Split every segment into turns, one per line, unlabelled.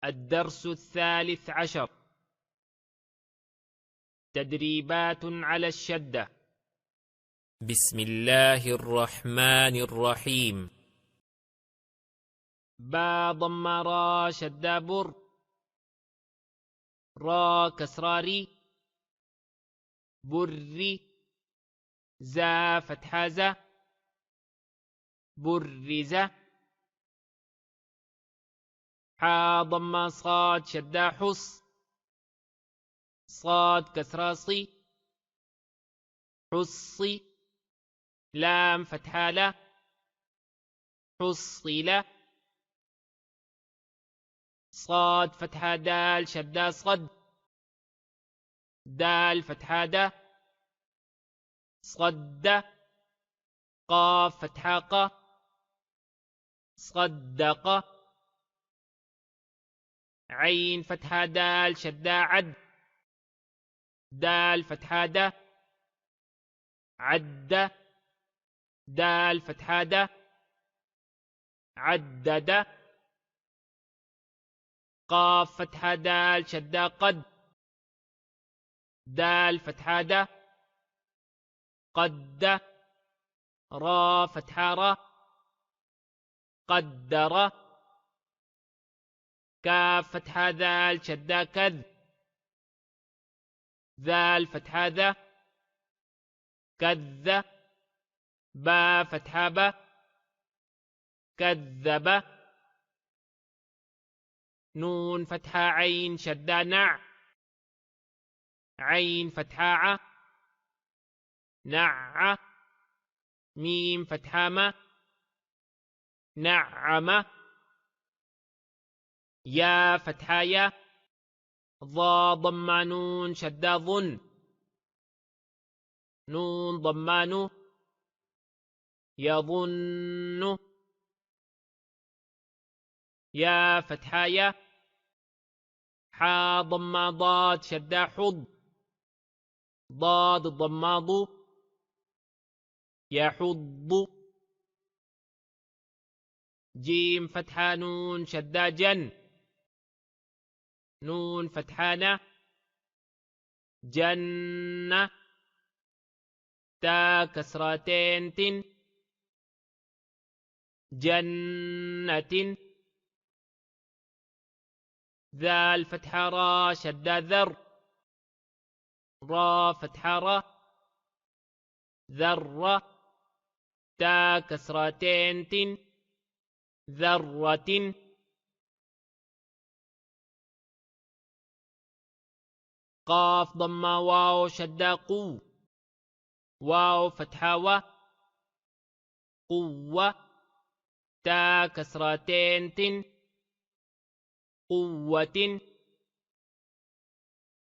الدرس 13. تدريبات على الشدة.
بسم الله الرحمن الرحيم.
با ضم را شدة بر، را كسراري، بري، زا فتحة زا، برز. حا ضم صاد شدة حص، صاد كسرة صي، حصي. لام فتحة لا، حصي. صاد فتحة دال شدة صد، دال فتحة دا، صد. قاف فتحة ق، صدق. عين فتحة دال شدة عد، دال فتحة دا، عد. دال فتحة دا، عدد. قاف فتحة دال شدة قد، دال فتحة دا، قد. را فتحة را، قدر. كاف فتحة ذال شدة كذ، ذال فتحة ذا، كذ. با فتحة با، كذب. نون فتحة عين شدة نع، عين فتحة ع، نع. ميم فتحة ما، نعم. يا فتحة يا، ضا ضم نون شدة ظن، نون ضمان، يظن. يا فتحة يا، حا ضم ضاد شدة حض، ضاد ضماض، يحض. جيم فتحة نون شدة جن، نون فتحة ن، جنة. تا كسرتين تن، جنة. ذال فتحة را شدة ذر، را فتحة را، ذرة. تا كسرتين تن، ذرة. قاف ضم واو شدة قو، واو فتحة و، قوة. تا كسرتين تن، قوة.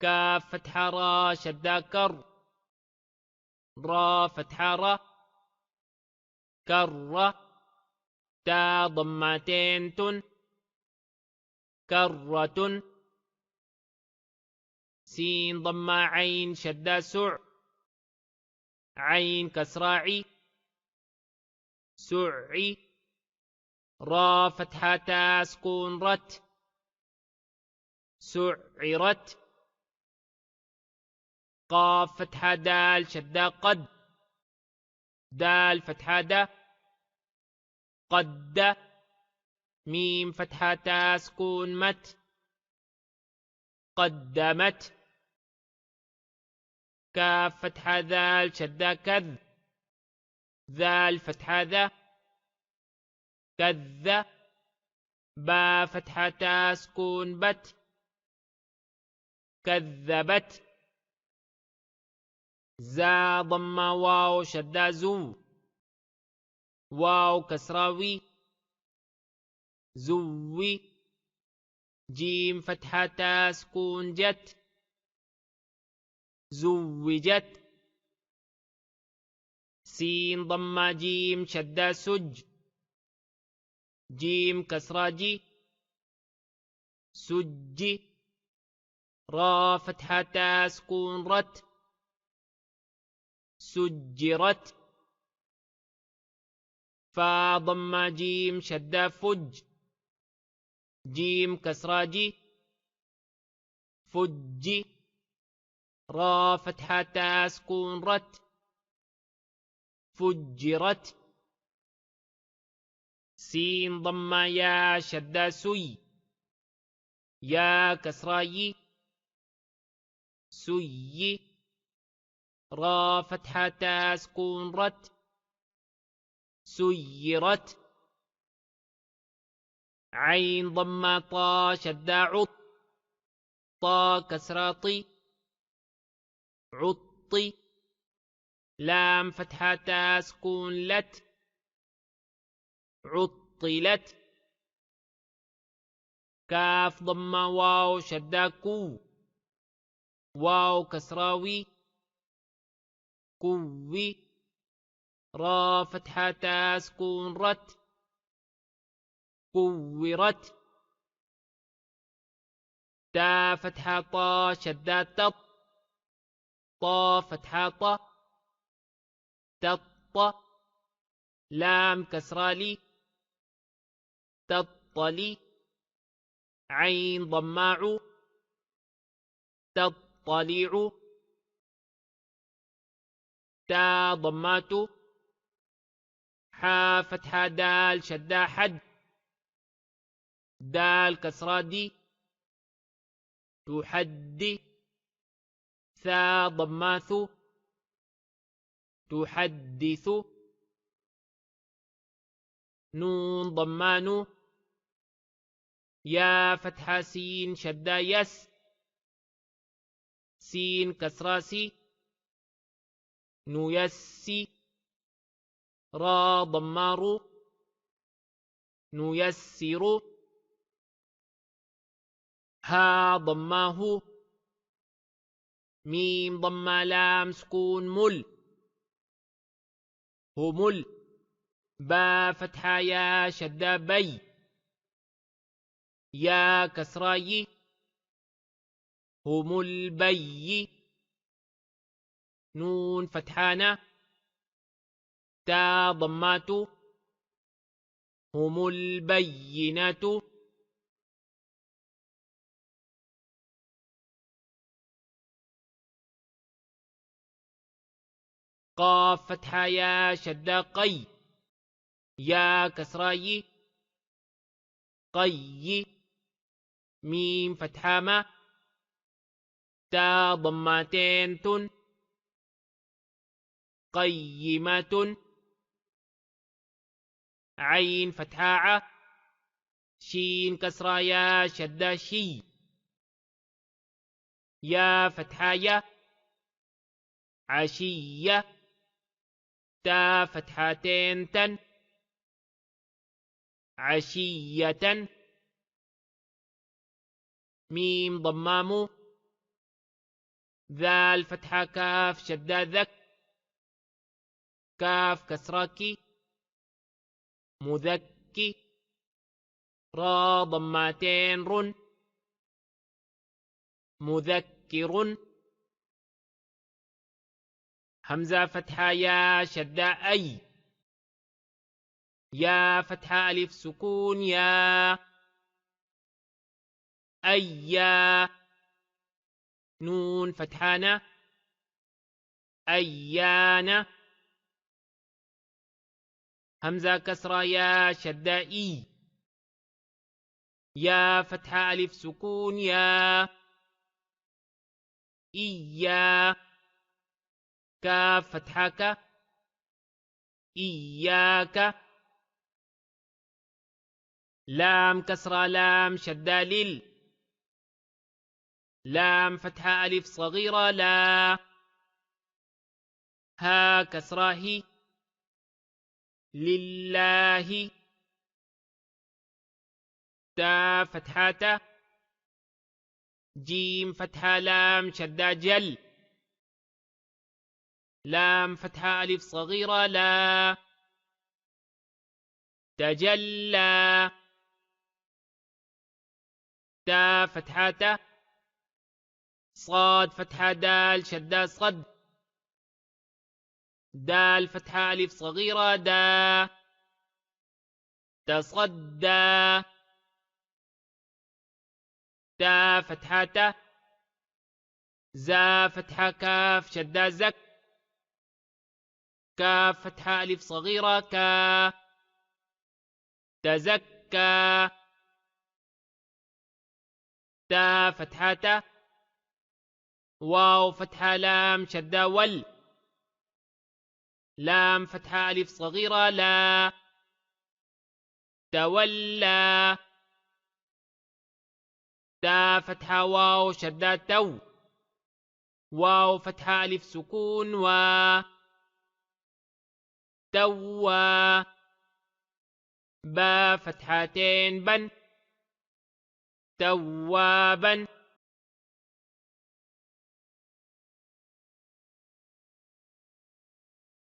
كاف فتحة را شدة كر، را فتحة را، كر. تا ضمتين تن، كرة. سين ضم عين شدة سع، عين كسراعي، سعي. را فتحة تا سكون رت، سعرت. قاف فتحة دال شدة قد، دال فتحة دا، قد. ميم فتحة تا سكون مت، قدمت. كاف فتحة ذال شدة كذ، ذال فتحة ذا، كذ. با فتحة تا سكون بت، كذبت. زا ضم واو شدة زو، واو كسراوي، زوي. جيم فتحة تا سكون جت، زوجت. سين ضم جيم شدة سج، جيم كسرة جي، سج. را فتحة تا سكون رت، سجرت. فا ضم جيم شدة فج، جيم كسرة جي فج. را فتحة تا سكون رت فجرت. سين ضمة يا شدة سي يا كسرة ي سي. را فتحة تا سكون رت سيرت. عين ضمة طا شدة عط طا كسرة طي عطي. لام فتحة تا سكون لت عطلت. كاف ضمة واو شدة كو واو كسراوي كوي. را فتحة تا سكون رت كورت. تا فتحة طا شدة تط طا فتحة طا تط. لام كسرالي تطلي. عين ضماع تطلع. تا ضمات. حا فتحة دال شدة حد دال كسرة دي تحدي. ثا ضماث تحدث. نون ضمان. يا فتحة سين شدة يس سين كسرة سي نيسي. را ضمار نيسر. ها ضماه. ميم ضمة لام سكون مل همل. با فتحة يا شدة بي يا كسراي هم البي. نون فتحانة تا ضمات هم البينات. قاف فتحة يا شدة قي يا كسراي قي. ميم فتحة ما تا ضمتين تن قيمة. عين فتحة ع شين كسرة يا شدة شي يا فتحة يا عشية. تا فتحتين تن عشية. ميم ضمام. ذال فتحة كاف شدة ذك كاف كسراكي مذكي. را ضمتين رن مذكر. همزة فتحة يا شدة أي يا فتحة ألف سكون يا أيا. نون فتحانة أيانا. همزة كسرة يا شدة إي يا فتحة ألف سكون يا إيا. كاف فتحك إياك. لام كسرة لام شدة لل لام فتحة ألف صغيرة لا. ها كسرة هي لله. تا فتحة جيم فتحة لام شدة جل لام فتحة ألف صغيرة لا. تجلى. تا فتحة صاد فتحة دال شدة صد دال فتحة ألف صغيرة دا تصدى. تا فتحة تا. زا فتحة كاف شدة زك. كاف فتحة ألف صغيرة كا. تزكى. تا فتحة تا. واو فتحة لام شدة ول. لام فتحة ألف صغيرة لا. تولى. تا فتحة واو شدة تو. واو فتحة ألف سكون و. توا. با فتحتين بن. توابا.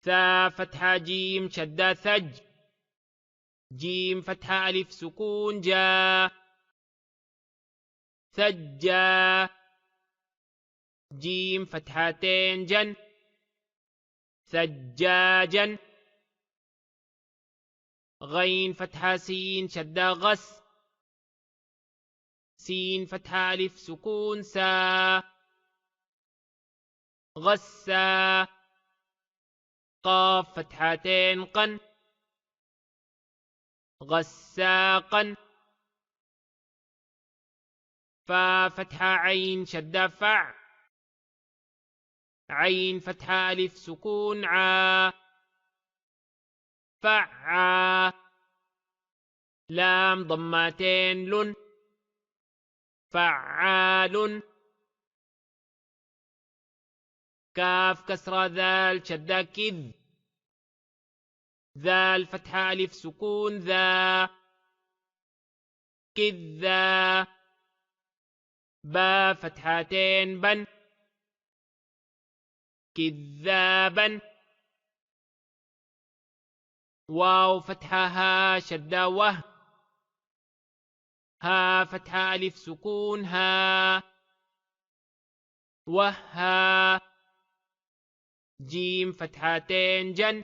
ثا فتحة جيم شدة ثج. جيم فتحة ألف سكون جا. ثجا. جيم فتحتين جن. ثجاجا. غين فتحة سين شدة غس. سين فتحة ألف سكون سا. غسا. قاف فتحتين قن. غساقا. فا فتحة عين شدة فع. عين فتحة ألف سكون عا. فعا. لام ضمتين لن. فعال. كاف كسرة ذال شدة كذ. ذال فتحة ألف سكون ذا. كذا. با فتحتين بن. كذابا. واو فتحة ها شدة وه. ها فتحة ألف سكون ها. وها. جيم فتحتين جن.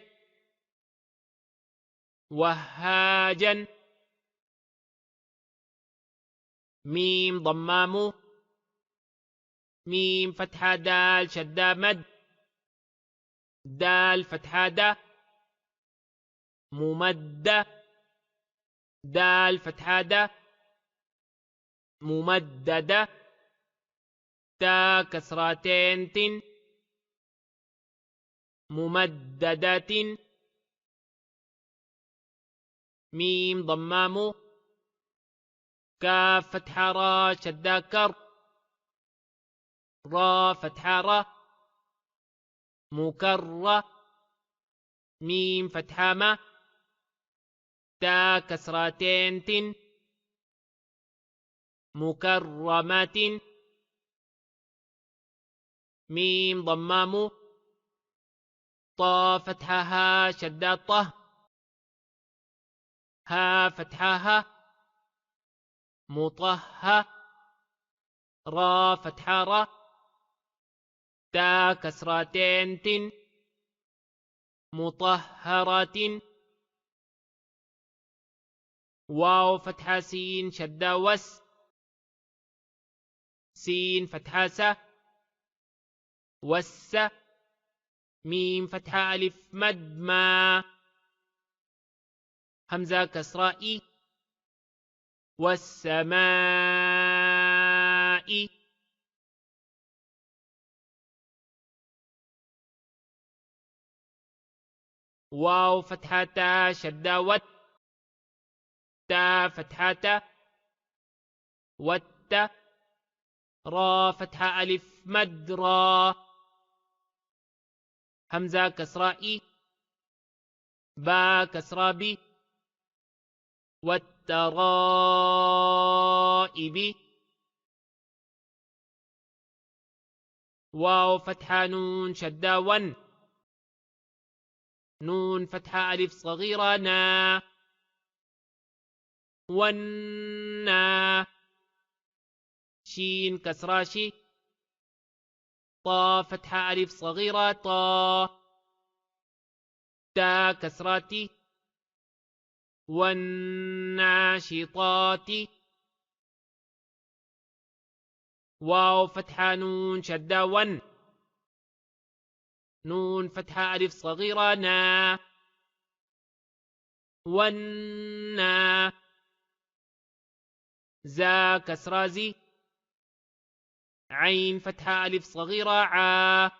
وهاجا. ميم ضمام. ميم فتحة دال شدة مد. دال فتحة دا. ممدة. دال فتحة دا. ممددة. تا كسرتين تن. ممددة. ميم ضمام. كاف فتحة را شدة كر. را فتحة را. مكرة. ميم فتحة ما. تا كسرتين تن. مكرمة. ميم ضمام. طا فتحة ها شدة طه. ها فتحة ها. مطهة. را فتحة را. تا كسرتين تن. مطهرة. واو فتحة سين شدة وس. سين فتحة س. وس. ميم فتحة ألف مد ما. همزة كسرة إي. والسماء. واو فتحة تا شدة وت. تا فتحة تا. وت. را فتحة ألف مد را. همزة كسرة إي. با كسرة بي. والترائب. واو فتحة نون شدة ون. نون فتحة ألف صغيرة نا. ونا. شين كسرة شي. طا فتحة ألف صغيرة طا. تا كسرتي. والناشطات. واو فتحة نون شدة ون. نون فتحة ألف صغيرة نا. ونا. زا كسرة زي. عين فتحة ألف صغيرة عا.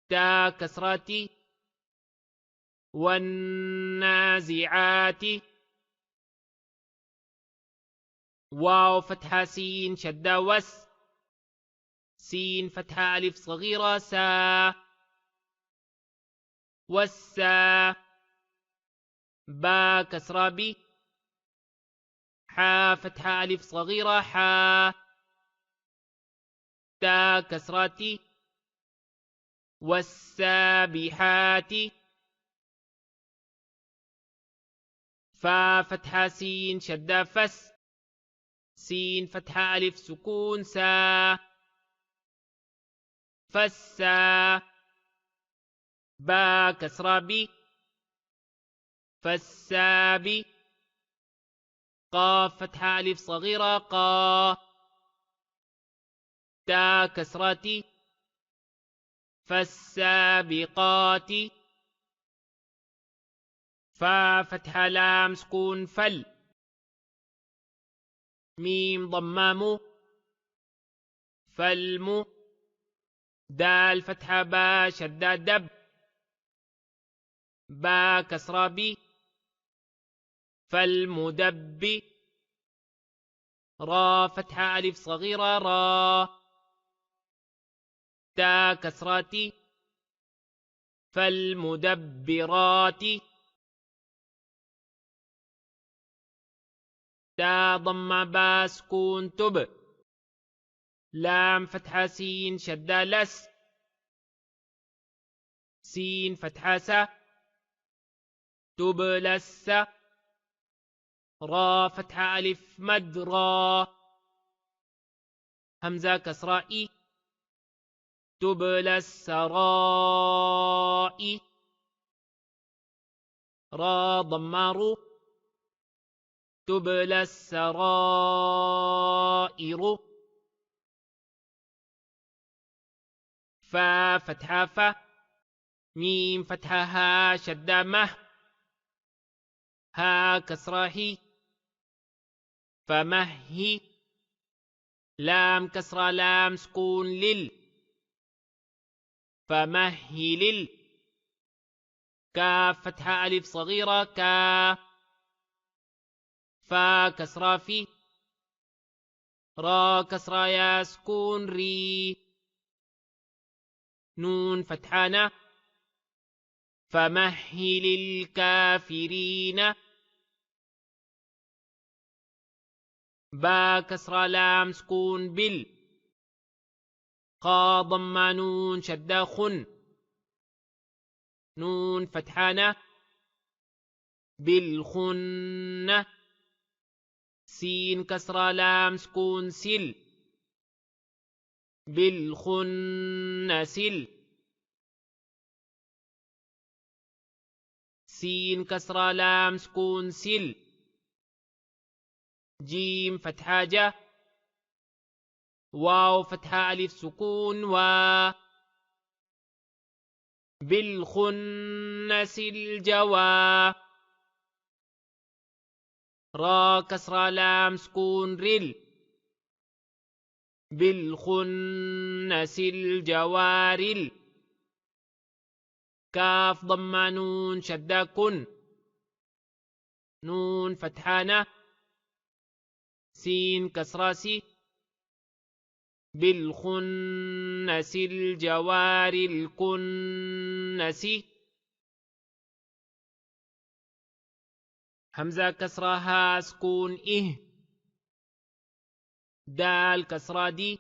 تا كسراتي. والنازعات. واو فتحة سين شدة وس. سين فتحة ألف صغيرة سا. والسا. با كسرة بي. حا فتحة ألف صغيرة حا. تا كسراتي. والسابحات. فا فتحة سين شدة فس. سين فتحة ألف سكون سا. فسا. با كسرة بي. فالسابي. قاف فتحة ألف صغيرة قا. تا كسرتي. فالسابقات. فا فتحة لام سكون فل. ميم ضمام. فالم. دال فتحة با شدة دب. با كسرة بي. فالمدب. را فتحة ألف صغيرة را. تا كسراتي. فالمدبرات. تا ضم با سكون تب. لام فتحة سين شدة لس. سين فتحة سا. تب لس. را فتحة ألف مد را. همزة كسرة إي. تبلى السراء. را ضمار. تبلى السرائر. فا فتحة فا. ميم فتحة ها شدة مه. ها كسرة هي. فمهي. لام كسرة لام سكون لل. فمهل. كاف فتحة ألف صغيرة كا. فا كسرة في. را كسرة يا سكون ري. نون فتحانة. فمهل الكافرين. با كسرة لام سكون بال. قا ضم نون شدة خن. نون فتحانة. بالخن. سين كسرة لام سكون سل. بالخن سل. سين كسرة لام سكون سل. جيم فتحة جا. واو فتحة ألف سكون وا. بالخنس الجوا. را كسرة لام سكون رل. بالخنس الجوارل. كاف ضم نون شدة كن. نون فتحانة. سين كسرة سي. بالخنس الجوار الكنس. همزة كسرة ها سكون إه. دال كسرة دي.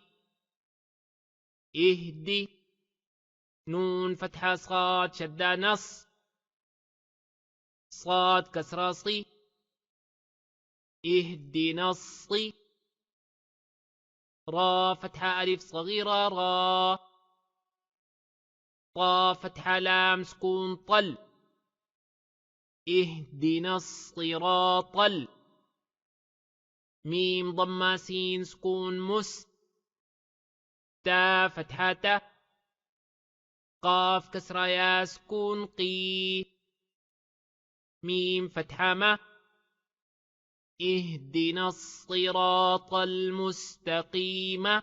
اهدي. نون فتحة صاد شدة نص. صاد كسرة صي. اهدي نصي. را فتحة ألف صغيرة را. طا فتحة لام سكون طل. اهدنا الصراط ميم ضم سين سكون مس تا فتحة تا قاف كسرة يا سكون قي ميم فتحة ما اهدنا الصراط المستقيم